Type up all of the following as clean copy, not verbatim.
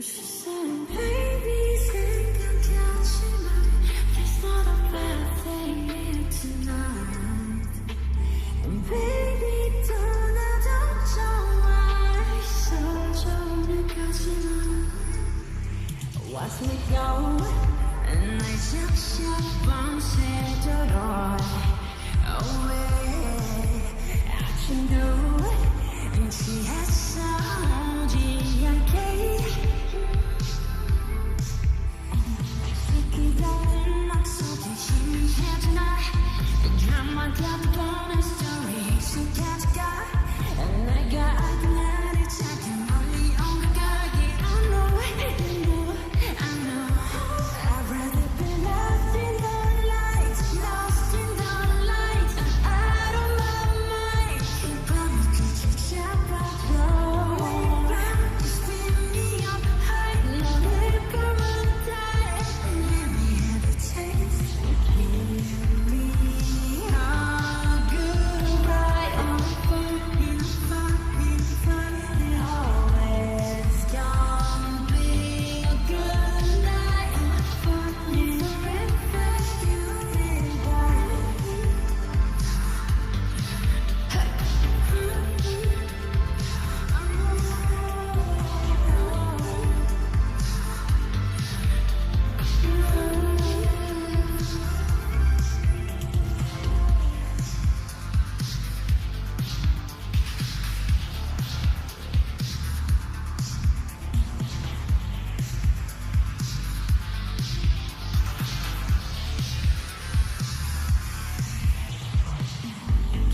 She said, baby, 생각하지마. There's not a bad thing here tonight. And baby, 떠나도 좋아. 있어줘, 내까지만. Watch me go. 날 잡셔 밤새도록. Away. 아침도 취했어. 오지 않게. 기다린 막 속에 심해지나. 드라마 같은 story 속에가. 내가 나를 찾기 멀리 온 가게. I know, I know. I'd rather be lost in the lights, lost in the lights. Out of my mind. 이 밤이 끝을 잡아줘. Just fill me up high. 너를 보면 die. Let me have a taste. Give me a good ride. On the fun, in the fun, in the fun. It always gonna be a good night. On the fun, in the river, you and I.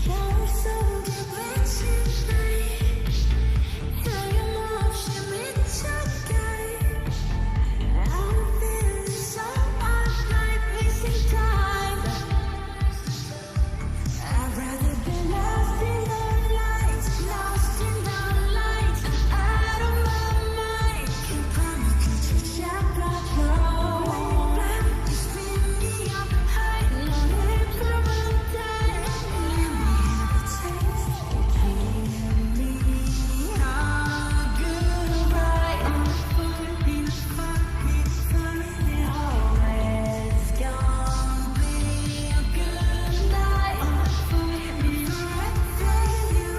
겨울 속에 외친 나이 하염없이 미쳐가. I'm feeling so alive, wasting time. I'd rather be lost in the lights, lost in the lights. Out of my mind. 이 밤이 끝을 잡아줘. Just fill me up high. 너를 보면 die. Let me have a taste. Give me a good ride. On the fun, in the fun, in the fun. It always gonna be a good night. On the fun, in the river, you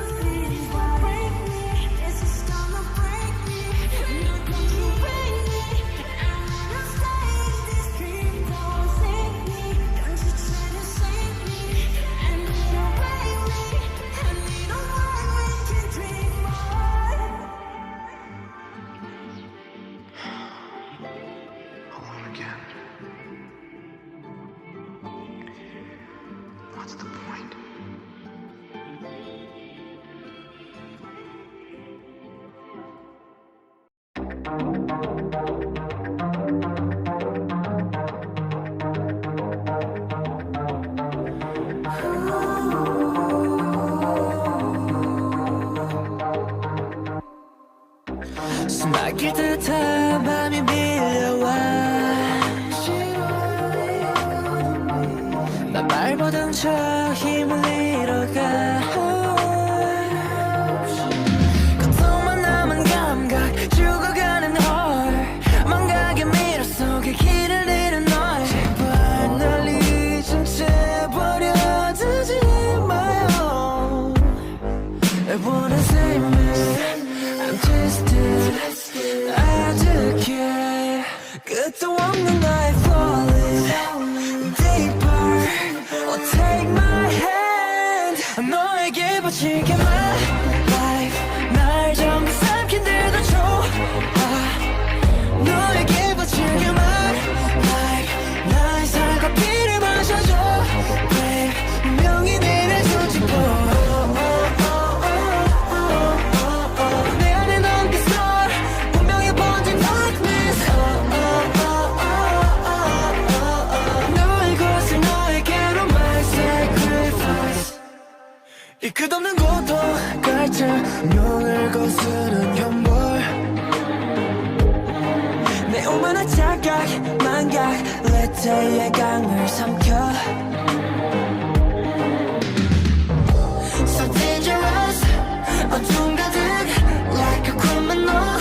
is what break me. This is gonna break me. Not gonna break me. I'm gonna stay in this dream. Don't save me. Don't you try to save me. I need a way. I need a one we can dream more. Alone again. What's the point? 숨막힐 듯한 맘이 밀려와. 난 발버둥 쳐 힘을 잃어가. 고통만 남은 감각 죽어가는 헐. 망각의 미러 속에 길을 잃은 널. 제발 날 잊은 채 버려두지 마요. I wanna save me. I'm twisted. 아득해. 끝도 없는 나의 falling deeper. Oh, take my hand. 너에게 바칠게 my life. 날 전부 삼킨 데도 좋아. 너에게 바칠게 my life. 나의 살과 피를 마셔줘. Babe, 분명히 내를 조직고. 내 안에 넌 그 star. 운명에 번진 darkness. 너의 것을 너에게로 my sacrifice. 이 끝없는 고통 갈증 용을 거스른 현볼. 내 오만한 착각 망각 레트의 강을 삼켜. So dangerous 어둠 가득 like a criminal.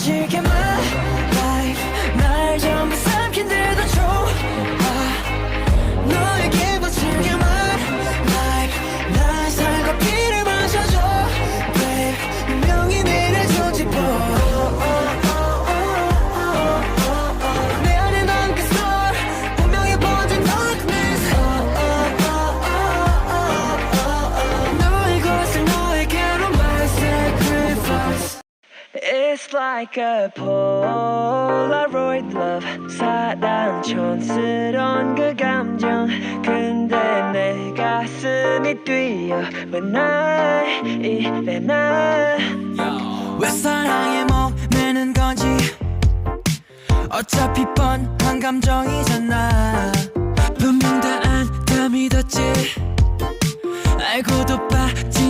바칠게 my life 날 전부 삼킨 데도 좋아 너에게 바칠게 my life 날 살고 피를 마셔줘 babe 분명히 내를 조집어 내 안에 남긴 star 분명히 번진 darkness 너의 것을 너에게로 my sacrifice It's like a Polaroid love 사랑 촌스러운 그 감정 근데 내 가슴이 뛰어 왜 날 이래 난 왜 사랑에 목매는 건지 어차피 뻔한 감정이잖아 분명 다 안 다 믿었지 알고도 빠진